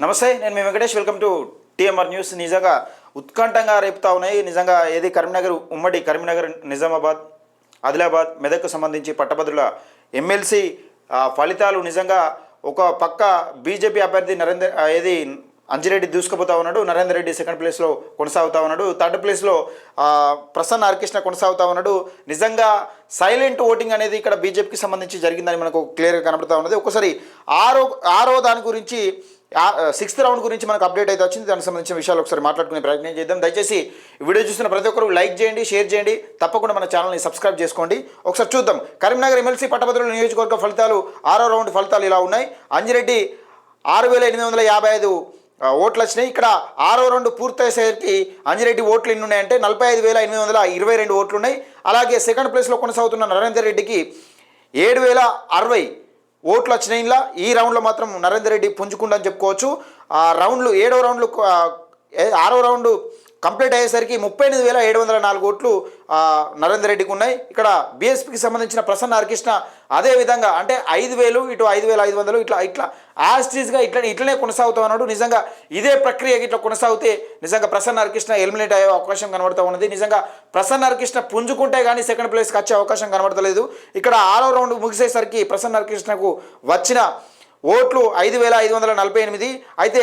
నమస్తే, నేను మీ Venkatesh. Welcome to TMR news. నిజంగా ఉత్కంఠంగా రేపుతా ఉన్నాయి. నిజంగా ఏది కరీంనగర్, ఉమ్మడి కరీంనగర్, నిజామాబాద్, ఆదిలాబాద్, మెదక్కు సంబంధించి పట్టభద్రుల ఎమ్మెల్సీ ఫలితాలు నిజంగా ఒక పక్క బీజేపీ అభ్యర్థి ఏది అంజిరెడ్డి దూసుకుపోతా ఉన్నాడు. నరేందర్ రెడ్డి సెకండ్ ప్లేస్లో కొనసాగుతా ఉన్నాడు. థర్డ్ ప్లేస్లో ప్రసన్న హరికృష్ణ కొనసాగుతా ఉన్నాడు. నిజంగా సైలెంట్ ఓటింగ్ అనేది ఇక్కడ బీజేపీకి సంబంధించి జరిగిందని మనకు క్లియర్గా కనబడుతూ ఉన్నది. ఒకసారి ఆరో దాని గురించి, సిక్స్త్ రౌండ్ గురించి మనకు అప్డేట్ అయితే వచ్చింది. దానికి సంబంధించిన విషయాలు ఒకసారి మాట్లాడుకునే ప్రయత్నం చేద్దాం. దయచేసి వీడియో చూస్తున్న ప్రతి ఒక్కరు లైక్ చేయండి, షేర్ చేయండి, తప్పకుండా మన ఛానల్ని సబ్స్క్రైబ్ చేసుకోండి. ఒకసారి చూద్దాం కరీంనగర్ ఎమ్మెల్సీ పట్టభద్రుల నియోజకవర్గ ఫలితాలు. ఆరో రౌండ్ ఫలితాలు ఇలా ఉన్నాయి. అంజిరెడ్డి 6855 ఓట్లు వచ్చినాయి. ఇక్కడ ఆరో రౌండ్ పూర్తయ్యేసరికి అంజిరెడ్డి ఓట్లు ఎన్ని ఉన్నాయంటే 45,822 ఓట్లు ఉన్నాయి. అలాగే సెకండ్ ప్లేస్లో కొనసాగుతున్న నరేందర్ రెడ్డికి 7,060 ఓట్లు వచ్చినాయి. ఇలా ఈ రౌండ్లో మాత్రం నరేందర్ రెడ్డి పుంజుకుందని చెప్పుకోవచ్చు. రౌండ్లు ఆరో రౌండ్ కంప్లీట్ అయ్యేసరికి 38,704 ఓట్లు నరేందర్ రెడ్డికి ఉన్నాయి. ఇక్కడ బీఎస్పీకి సంబంధించిన ప్రసన్న హరికృష్ణ అదేవిధంగా అంటే 5,000 ఇటు 5,500 ఇట్లా యాస్టీస్గా ఇట్లనే కొనసాగుతూ ఉన్నాడు. నిజంగా ఇదే ప్రక్రియ ఇట్లా కొనసాగితే నిజంగా ప్రసన్న హరికృష్ణ ఎలిమినేట్ అయ్యే అవకాశం కనబడుతూ ఉన్నది. నిజంగా ప్రసన్న హరికృష్ణ పుంజుకుంటే కానీ సెకండ్ ప్లేస్కి వచ్చే అవకాశం కనబడతలేదు. ఇక్కడ ఆరో రౌండ్ ముగిసేసరికి ప్రసన్న హరికృష్ణకు వచ్చిన ఓట్లు 5,548. అయితే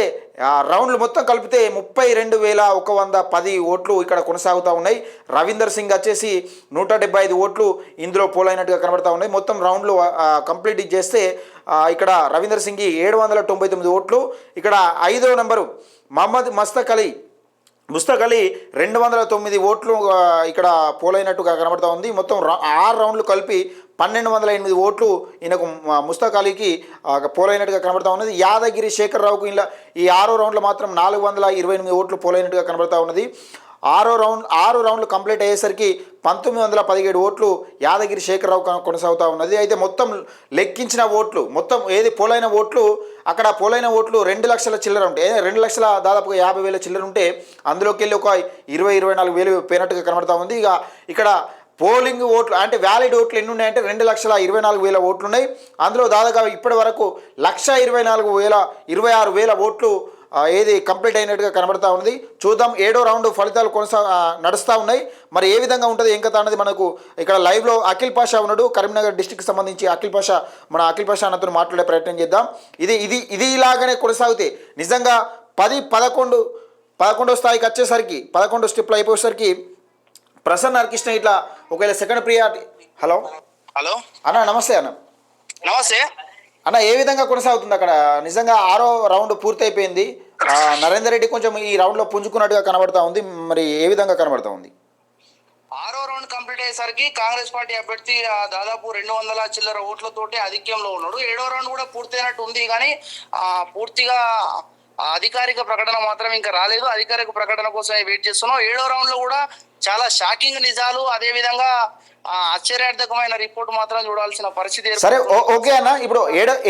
రౌండ్లు మొత్తం కలిపితే 32,110 ఓట్లు ఇక్కడ కొనసాగుతూ ఉన్నాయి. రవీందర్ సింగ్ వచ్చేసి 175 ఓట్లు ఇందులో పోలైనట్టుగా కనబడతా ఉన్నాయి. మొత్తం రౌండ్లు కంప్లీట్ చేస్తే ఇక్కడ రవీందర్ సింగ్ 799 ఓట్లు. ఇక్కడ 5వ నెంబరు మహమ్మద్ ముస్తక్ అలీ 209 ఓట్లు ఇక్కడ పోలైనట్టుగా కనబడుతూ ఉంది. మొత్తం 6 రౌండ్లు కలిపి 1,208 ఓట్లు ఈయనకు ముస్తక్ అలీకి పోలైనట్టుగా కనబడుతూ ఉన్నది. యాదగిరి శేఖర్ రావుకు ఇలా ఈ 6వ రౌండ్లో మాత్రం 428 ఓట్లు పోలైనట్టుగా కనబడుతూ ఉన్నది. 6 రౌండ్లు కంప్లీట్ అయ్యేసరికి 1,917 ఓట్లు యాదగిరి శేఖరరావు కొనసాగుతూ ఉన్నది. అయితే మొత్తం లెక్కించిన ఓట్లు, మొత్తం ఏది పోలైన ఓట్లు, అక్కడ పోలైన ఓట్లు 2 లక్షల చిల్లర ఉంటే, 2 లక్షల దాదాపుగా 50,000 చిల్లర ఉంటే అందులోకి వెళ్ళి ఒక 24,000 పోయినట్టుగా కనబడుతూ ఉంది. ఇక ఇక్కడ పోలింగ్ ఓట్లు అంటే వ్యాలిడ్ ఓట్లు ఎన్ని ఉన్నాయంటే 2,24,000 ఓట్లు ఉన్నాయి. అందులో దాదాపుగా ఇప్పటి వరకు 1,24,26,000 ఓట్లు ఏది కంప్లీట్ అయినట్టుగా కనబడతా ఉన్నది. చూద్దాం, 7వ రౌండ్ ఫలితాలు నడుస్తూ ఉన్నాయి. మరి ఏ విధంగా ఉంటుంది ఏం కథ అన్నది మనకు ఇక్కడ లైవ్లో అఖిల్ పాషా ఉన్నాడు. కరీంనగర్ డిస్టిక్ సంబంధించి అఖిల్ పాషా అన్నతో మాట్లాడే ప్రయత్నం చేద్దాం. ఇది ఇలాగనే కొనసాగితే నిజంగా 11వ స్థాయికి వచ్చేసరికి 11 స్టెప్లు అయిపోయేసరికి ప్రసన్న హరికృష్ణ ఇట్లా ఒకవేళ సెకండ్ ప్రియారిటీ. హలో అన్న, నమస్తే అన్న. నమస్తే అన్న, ఏ విధంగా కొనసాగుతుంది అక్కడ? నిజంగా 6వ రౌండ్ పూర్తయిపోయింది. నరేందర్ రెడ్డి కొంచెం ఈ రౌండ్లో పుంజుకున్నట్టుగా కనబడతా ఉంది. మరి ఏ విధంగా కనబడతా ఉంది? 6వ రౌండ్ కంప్లీట్ అయ్యేసరికి కాంగ్రెస్ పార్టీ అభ్యర్థి దాదాపు 200 చిల్లర ఓట్లతోటి ఆధిక్యంలో ఉన్నాడు. 7వ రౌండ్ కూడా పూర్తయినట్టు ఉంది, కానీ పూర్తిగా అధికారిక ప్రకటన మాత్రం ఇంకా రాలేదు. అధికారిక ప్రకటన కోసమే వెయిట్ చేస్తున్నాం. 7వ రౌండ్ లో కూడా చాలా షాకింగ్ నిజాలు, అదే విధంగా ఆశ్చర్యార్థకమైన రిపోర్ట్ మాత్రం చూడాల్సిన పరిస్థితి. సరే, ఓకే అన్న. ఇప్పుడు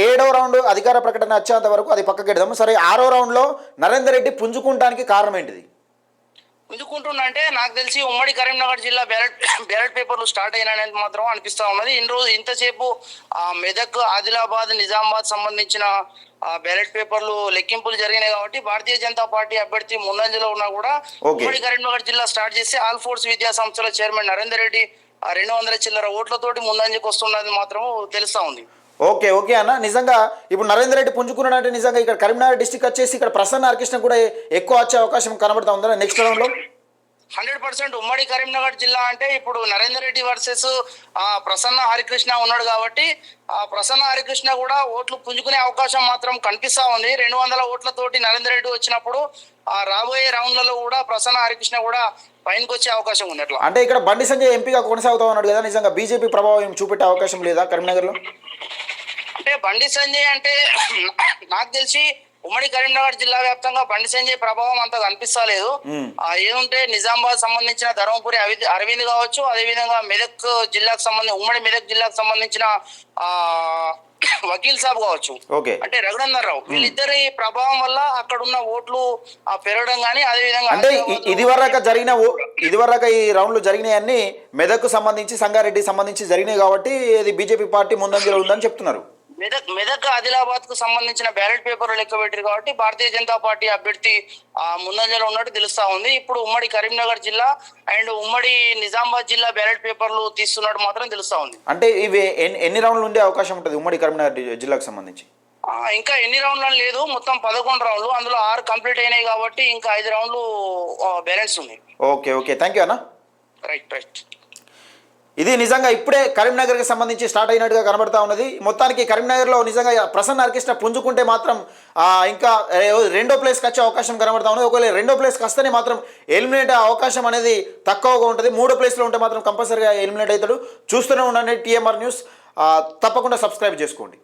7వ రౌండ్ అధికార ప్రకటన వచ్చేంత వరకు అది పక్కకి పెడదాము. సరే, 6వ రౌండ్ లో నరేందర్ రెడ్డి పుంజుకుంటానికి కారణం ఏంటిది? పుంజుకుంటుందంటే నాకు తెలిసి ఉమ్మడి కరీంనగర్ జిల్లా బ్యాలెట్ పేపర్లు స్టార్ట్ అయినాయని మాత్రం అనిపిస్తా ఉన్నది. ఇంతసేపు మెదక్, ఆదిలాబాద్, నిజామాబాద్ సంబంధించిన బ్యాలెట్ పేపర్లు లెక్కింపులు జరిగినాయి కాబట్టి భారతీయ జనతా పార్టీ అభ్యర్థి ముందంజలో ఉన్నా కూడా ఉమ్మడి కరీంనగర్ జిల్లా స్టార్ట్ చేసి ఆల్ ఫోర్స్ విద్యా సంస్థల చైర్మన్ నరేందర్ రెడ్డి 200 చిల్లర ఓట్లతోటి ముందంజకు వస్తున్నది మాత్రం తెలుస్తా ఉంది. ఓకే అన్న. నిజంగా ఇప్పుడు నరేందర్ రెడ్డి పుంజుకున్నాడంటే నిజంగా ఇక్కడ కరీంనగర్ డిస్టిక్ వచ్చేసి ఇక్కడ ప్రసన్న హరికృష్ణ కూడా ఎక్కువ వచ్చే అవకాశం కనబడతా ఉందా నెక్స్ట్ రౌండ్ లో? 100% ఉమ్మడి కరీంనగర్ జిల్లా అంటే ఇప్పుడు నరేందర్ రెడ్డి వర్సెస్ ప్రసన్న హరికృష్ణ ఉన్నాడు కాబట్టి ప్రసన్న హరికృష్ణ కూడా ఓట్లు పుంజుకునే అవకాశం మాత్రం కనిపిస్తా ఉంది. 200 ఓట్లతోటి నరేందర్ రెడ్డి వచ్చినప్పుడు రాబోయే రౌండ్లలో కూడా ప్రసన్న హరికృష్ణ కూడా పైనకి వచ్చే అవకాశం ఉంది. అట్లా అంటే ఇక్కడ బండి సంజయ్ ఎంపీగా కొనసాగుతా ఉన్నాడు కదా, నిజంగా బీజేపీ ప్రభావం చూపెట్టే అవకాశం లేదా కరీంనగర్ లో? అంటే బండి సంజయ్ అంటే నాకు తెలిసి ఉమ్మడి కరీంనగర్ జిల్లా వ్యాప్తంగా బండి సంజయ్ ప్రభావం అంత కనిపిస్తలేదు. ఏముంటే నిజామాబాద్ సంబంధించిన ధర్మపురి అరవింద్ కావచ్చు, అదేవిధంగా మెదక్ జిల్లాకు సంబంధించి ఉమ్మడి మెదక్ జిల్లాకు సంబంధించిన వకీల్ సాబ్ కావచ్చు, అంటే రఘునందన్ రావు, వీళ్ళిద్దరి ప్రభావం వల్ల అక్కడ ఉన్న ఓట్లు పెరగడం కానీ అదేవిధంగా అంటే ఇదివరకు ఈ రౌండ్లు జరిగినాయన్నీ మెదక్కు సంబంధించి సంగారెడ్డికి సంబంధించి జరిగినాయి కాబట్టి ఇది బీజేపీ పార్టీ ముందంజలో ఉందని చెప్తున్నారు. మెదక్ ఆదిలాబాద్ కు సంబంధించిన బ్యాలెట్ పేపర్లు లెక్క పెట్టారు కాబట్టి భారతీయ జనతా పార్టీ అభ్యర్థి ముందంజలో ఉన్నట్టు తెలుస్తా ఉంది. ఇప్పుడు ఉమ్మడి కరీంనగర్ జిల్లా అండ్ ఉమ్మడి నిజామాబాద్ జిల్లా బ్యాలెట్ పేపర్లు తీస్తున్నట్టు మాత్రం తెలుస్తా ఉంది. అంటే ఇవి ఎన్ని రౌండ్లు ఉండే అవకాశం ఉంటుంది ఉమ్మడి కరీంనగర్ జిల్లాకు సంబంధించి? ఇంకా ఎన్ని రౌండ్లు అని లేదు, మొత్తం 11 రౌండ్లు, అందులో 6 కంప్లీట్ అయినాయి కాబట్టి ఇంకా 5 రౌండ్లు బ్యాలెన్స్ ఉన్నాయి. ఓకే ఓకే, థ్యాంక్ యూ అన్న. రైట్. ఇది నిజంగా ఇప్పుడే కరీంనగర్కి సంబంధించి స్టార్ట్ అయినట్టుగా కనబడతా ఉన్నది. మొత్తానికి కరీంనగర్లో నిజంగా ప్రసన్న ఆర్కెస్ట్రా పుంజుకుంటే మాత్రం ఇంకా రెండో ప్లేస్కి వచ్చే అవకాశం కనబడతా ఉన్నది. ఒకవేళ రెండో ప్లేస్కి వస్తేనే మాత్రం ఎలిమినేట్ అవకాశం అనేది తక్కువగా ఉంటుంది. మూడో ప్లేస్లో ఉంటే మాత్రం కంపల్సరీగా ఎలిమినేట్ అవుతాడు. చూస్తూనే ఉండండి టీఎంఆర్ న్యూస్, తప్పకుండా సబ్స్క్రైబ్ చేసుకోండి.